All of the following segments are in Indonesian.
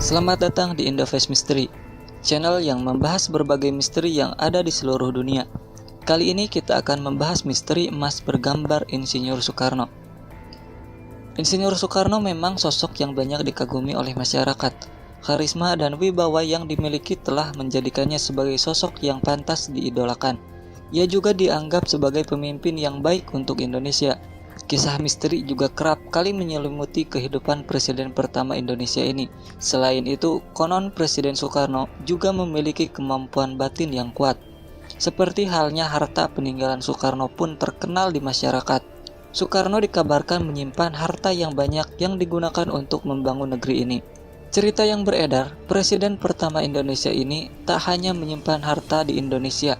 Selamat datang di Indofest Misteri, channel yang membahas berbagai misteri yang ada di seluruh dunia. Kali ini kita akan membahas misteri emas bergambar Insinyur Soekarno. Insinyur Soekarno memang sosok yang banyak dikagumi oleh masyarakat. Karisma dan wibawa yang dimiliki telah menjadikannya sebagai sosok yang pantas diidolakan. Ia juga dianggap sebagai pemimpin yang baik untuk Indonesia. Kisah misteri juga kerap kali menyelimuti kehidupan Presiden pertama Indonesia ini. Selain itu, konon Presiden Soekarno juga memiliki kemampuan batin yang kuat. Seperti halnya harta peninggalan Soekarno pun terkenal di masyarakat. Soekarno dikabarkan menyimpan harta yang banyak yang digunakan untuk membangun negeri ini. Cerita yang beredar, Presiden pertama Indonesia ini tak hanya menyimpan harta di Indonesia,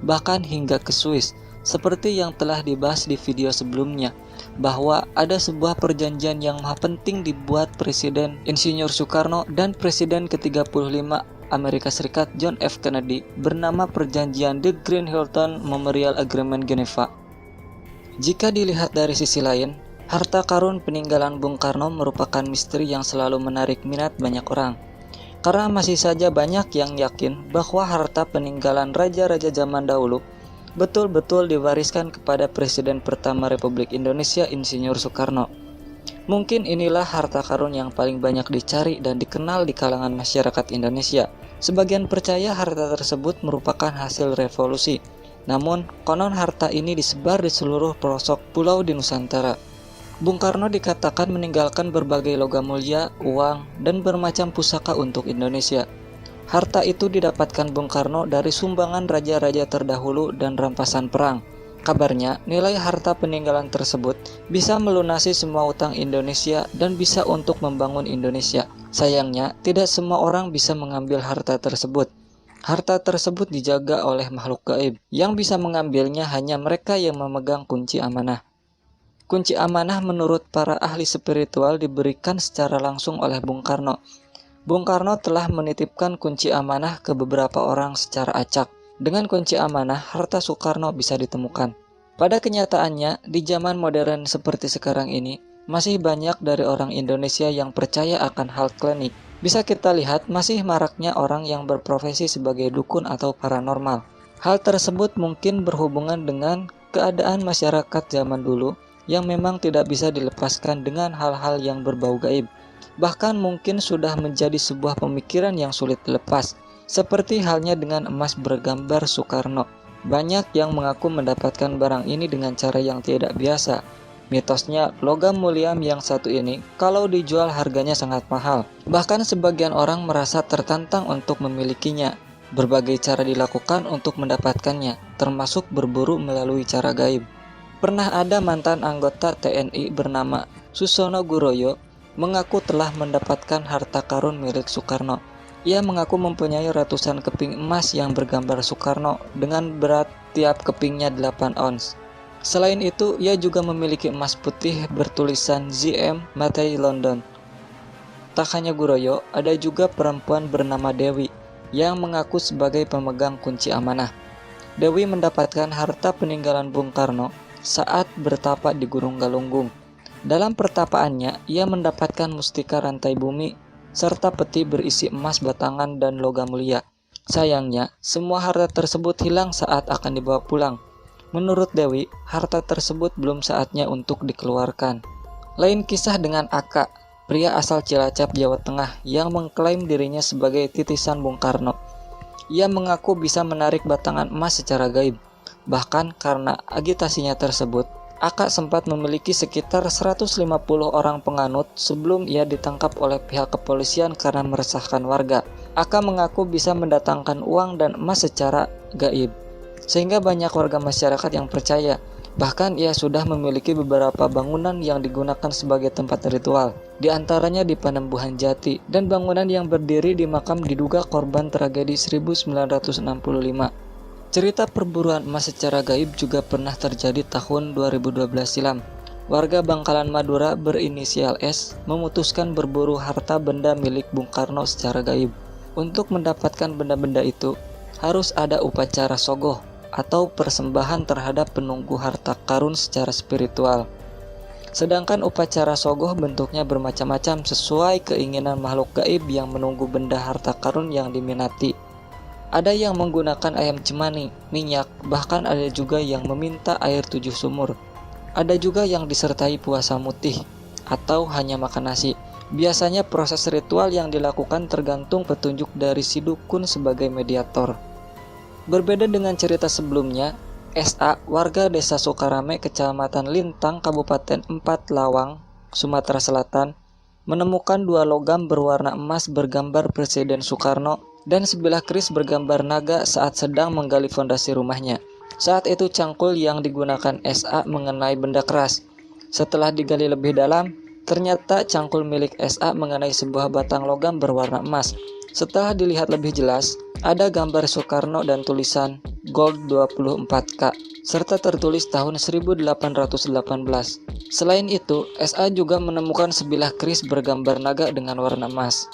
bahkan hingga ke Swiss. Seperti yang telah dibahas di video sebelumnya, bahwa ada sebuah perjanjian yang maha penting dibuat Presiden Insinyur Soekarno dan Presiden ke-35 Amerika Serikat John F. Kennedy bernama Perjanjian The Green-Hilton Memorial Agreement Geneva. Jika dilihat dari sisi lain, harta karun peninggalan Bung Karno merupakan misteri yang selalu menarik minat banyak orang. Karena masih saja banyak yang yakin bahwa harta peninggalan raja-raja zaman dahulu betul-betul diwariskan kepada Presiden pertama Republik Indonesia Insinyur Soekarno. Mungkin inilah harta karun yang paling banyak dicari dan dikenal di kalangan masyarakat Indonesia. Sebagian percaya harta tersebut merupakan hasil revolusi. Namun, konon harta ini disebar di seluruh pelosok pulau di Nusantara. Bung Karno dikatakan meninggalkan berbagai logam mulia, uang, dan bermacam pusaka untuk Indonesia. Harta itu didapatkan Bung Karno dari sumbangan raja-raja terdahulu dan rampasan perang. Kabarnya, nilai harta peninggalan tersebut bisa melunasi semua utang Indonesia dan bisa untuk membangun Indonesia. Sayangnya, tidak semua orang bisa mengambil harta tersebut. Harta tersebut dijaga oleh makhluk gaib. Yang bisa mengambilnya hanya mereka yang memegang kunci amanah. Kunci amanah menurut para ahli spiritual diberikan secara langsung oleh Bung Karno. Bung Karno telah menitipkan kunci amanah ke beberapa orang secara acak. Dengan kunci amanah, harta Soekarno bisa ditemukan. Pada kenyataannya, di zaman modern seperti sekarang ini, masih banyak dari orang Indonesia yang percaya akan hal klinik. Bisa kita lihat masih maraknya orang yang berprofesi sebagai dukun atau paranormal. Hal tersebut mungkin berhubungan dengan keadaan masyarakat zaman dulu yang memang tidak bisa dilepaskan dengan hal-hal yang berbau gaib. Bahkan mungkin sudah menjadi sebuah pemikiran yang sulit dilepas. Seperti halnya dengan emas bergambar Soekarno. Banyak yang mengaku mendapatkan barang ini dengan cara yang tidak biasa. Mitosnya, logam mulia yang satu ini kalau dijual harganya sangat mahal. Bahkan sebagian orang merasa tertantang untuk memilikinya. Berbagai cara dilakukan untuk mendapatkannya, termasuk berburu melalui cara gaib. Pernah ada mantan anggota TNI bernama Susono Guroyo mengaku telah mendapatkan harta karun milik Soekarno. Ia mengaku mempunyai ratusan keping emas yang bergambar Soekarno dengan berat tiap kepingnya 8 ons. Selain itu, ia juga memiliki emas putih bertulisan ZM Matei London. Tak hanya Guroyo, ada juga perempuan bernama Dewi yang mengaku sebagai pemegang kunci amanah. Dewi mendapatkan harta peninggalan Bung Karno saat bertapa di Gunung Galunggung. Dalam pertapaannya, ia mendapatkan mustika rantai bumi serta peti berisi emas batangan dan logam mulia. Sayangnya, semua harta tersebut hilang saat akan dibawa pulang. Menurut Dewi, harta tersebut belum saatnya untuk dikeluarkan. Lain kisah dengan Aka, pria asal Cilacap, Jawa Tengah yang mengklaim dirinya sebagai titisan Bung Karno. Ia mengaku bisa menarik batangan emas secara gaib. Bahkan karena agitasinya tersebut, Aka sempat memiliki sekitar 150 orang penganut sebelum ia ditangkap oleh pihak kepolisian karena meresahkan warga. Aka mengaku bisa mendatangkan uang dan emas secara gaib, sehingga banyak warga masyarakat yang percaya. Bahkan ia sudah memiliki beberapa bangunan yang digunakan sebagai tempat ritual, di antaranya di Panembuhan Jati, dan bangunan yang berdiri di makam diduga korban tragedi 1965. Cerita perburuan emas secara gaib juga pernah terjadi tahun 2012 silam. Warga Bangkalan Madura berinisial S memutuskan berburu harta benda milik Bung Karno secara gaib. Untuk mendapatkan benda-benda itu, harus ada upacara sogoh atau persembahan terhadap penunggu harta karun secara spiritual. Sedangkan upacara sogoh bentuknya bermacam-macam sesuai keinginan makhluk gaib yang menunggu benda harta karun yang diminati. Ada yang menggunakan ayam cemani, minyak, bahkan ada juga yang meminta air 7 sumur. Ada juga yang disertai puasa mutih atau hanya makan nasi. Biasanya proses ritual yang dilakukan tergantung petunjuk dari si dukun sebagai mediator. Berbeda dengan cerita sebelumnya, SA, warga desa Sukarame, Kecamatan Lintang, Kabupaten 4 Lawang, Sumatera Selatan, menemukan 2 logam berwarna emas bergambar Presiden Soekarno dan sebilah keris bergambar naga saat sedang menggali fondasi rumahnya. Saat itu cangkul yang digunakan SA mengenai benda keras. Setelah digali lebih dalam, ternyata cangkul milik SA mengenai sebuah batang logam berwarna emas. Setelah dilihat lebih jelas, ada gambar Soekarno dan tulisan Gold 24K serta tertulis tahun 1818. Selain itu, SA juga menemukan sebilah keris bergambar naga dengan warna emas.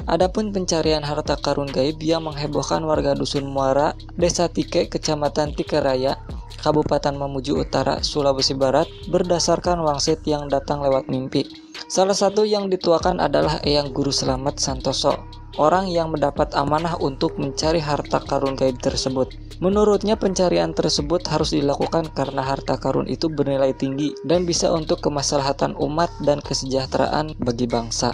Adapun pencarian harta karun gaib yang menghebohkan warga Dusun Muara, Desa Tike, Kecamatan Tikeraya, Kabupaten Mamuju Utara, Sulawesi Barat, berdasarkan wangsit yang datang lewat mimpi. Salah satu yang dituakan adalah Eyang Guru Selamat Santoso, orang yang mendapat amanah untuk mencari harta karun gaib tersebut. Menurutnya pencarian tersebut harus dilakukan karena harta karun itu bernilai tinggi dan bisa untuk kemaslahatan umat dan kesejahteraan bagi bangsa.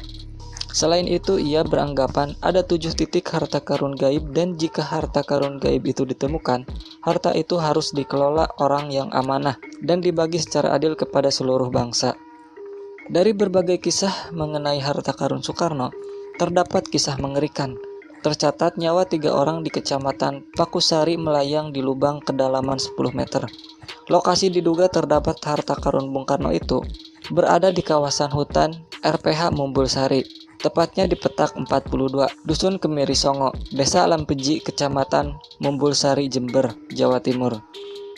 Selain itu, ia beranggapan ada 7 titik harta karun gaib dan jika harta karun gaib itu ditemukan, harta itu harus dikelola orang yang amanah dan dibagi secara adil kepada seluruh bangsa. Dari berbagai kisah mengenai harta karun Soekarno, terdapat kisah mengerikan. Tercatat nyawa 3 orang di Kecamatan Pakusari melayang di lubang kedalaman 10 meter. Lokasi diduga terdapat harta karun Bung Karno itu berada di kawasan hutan RPH Mumbulsari, tepatnya di petak 42, Dusun Kemiri Songo, Desa Lampeji, Kecamatan Mumbulsari, Jember, Jawa Timur.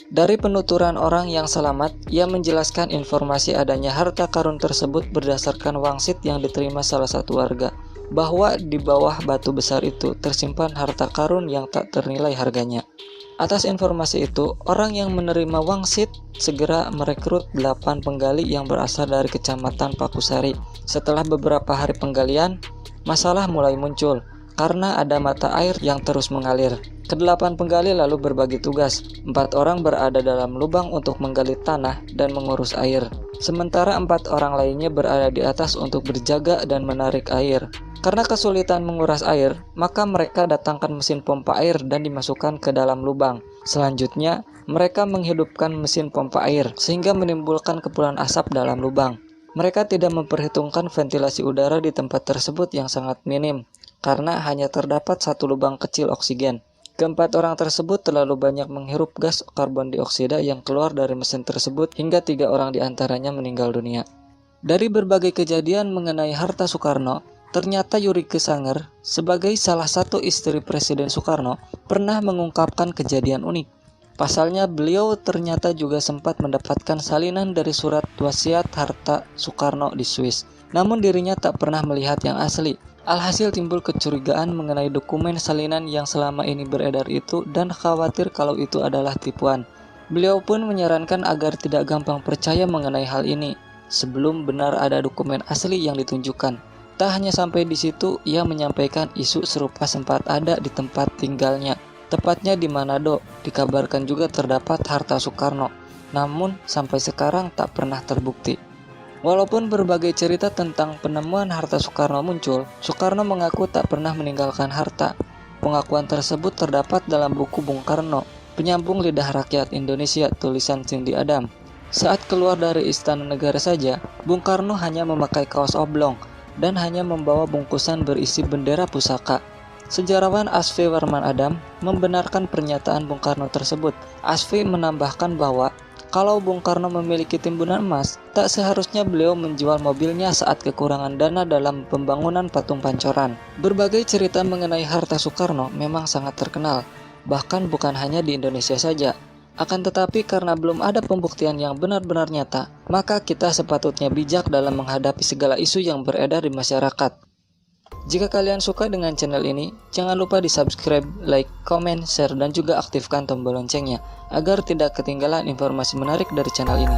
Dari penuturan orang yang selamat, ia menjelaskan informasi adanya harta karun tersebut berdasarkan wangsit yang diterima salah satu warga, bahwa di bawah batu besar itu tersimpan harta karun yang tak ternilai harganya. Atas informasi itu, orang yang menerima wangsit segera merekrut 8 penggali yang berasal dari Kecamatan Pakusari. Setelah beberapa hari penggalian, masalah mulai muncul karena ada mata air yang terus mengalir. Ke-8 penggali lalu berbagi tugas. 4 orang berada dalam lubang untuk menggali tanah dan mengurus air. Sementara 4 orang lainnya berada di atas untuk berjaga dan menarik air. Karena kesulitan menguras air, maka mereka datangkan mesin pompa air dan dimasukkan ke dalam lubang. Selanjutnya, mereka menghidupkan mesin pompa air sehingga menimbulkan kepulan asap dalam lubang. Mereka tidak memperhitungkan ventilasi udara di tempat tersebut yang sangat minim, karena hanya terdapat 1 lubang kecil oksigen. Ke-4 orang tersebut terlalu banyak menghirup gas karbon dioksida yang keluar dari mesin tersebut hingga 3 orang diantaranya meninggal dunia. Dari berbagai kejadian mengenai harta Soekarno, ternyata Yurike Sanger, sebagai salah satu istri Presiden Soekarno, pernah mengungkapkan kejadian unik. Pasalnya, beliau ternyata juga sempat mendapatkan salinan dari surat wasiat harta Soekarno di Swiss. Namun dirinya tak pernah melihat yang asli. Alhasil timbul kecurigaan mengenai dokumen salinan yang selama ini beredar itu dan khawatir kalau itu adalah tipuan. Beliau pun menyarankan agar tidak gampang percaya mengenai hal ini sebelum benar ada dokumen asli yang ditunjukkan. Tak hanya sampai di situ, ia menyampaikan isu serupa sempat ada di tempat tinggalnya, tepatnya di Manado. Dikabarkan juga terdapat harta Soekarno, namun sampai sekarang tak pernah terbukti. Walaupun berbagai cerita tentang penemuan harta Soekarno muncul, Soekarno mengaku tak pernah meninggalkan harta. Pengakuan tersebut terdapat dalam buku Bung Karno, Penyambung Lidah Rakyat Indonesia, tulisan Cindy Adam. Saat keluar dari Istana Negara saja, Bung Karno hanya memakai kaos oblong dan hanya membawa bungkusan berisi bendera pusaka. Sejarawan Asfi Warman Adam membenarkan pernyataan Bung Karno tersebut. Asfi menambahkan bahwa kalau Bung Karno memiliki timbunan emas, tak seharusnya beliau menjual mobilnya saat kekurangan dana dalam pembangunan patung Pancoran. Berbagai cerita mengenai harta Soekarno memang sangat terkenal, bahkan bukan hanya di Indonesia saja. Akan tetapi karena belum ada pembuktian yang benar-benar nyata, maka kita sepatutnya bijak dalam menghadapi segala isu yang beredar di masyarakat. Jika kalian suka dengan channel ini, jangan lupa di subscribe, like, komen, share, dan juga aktifkan tombol loncengnya agar tidak ketinggalan informasi menarik dari channel ini.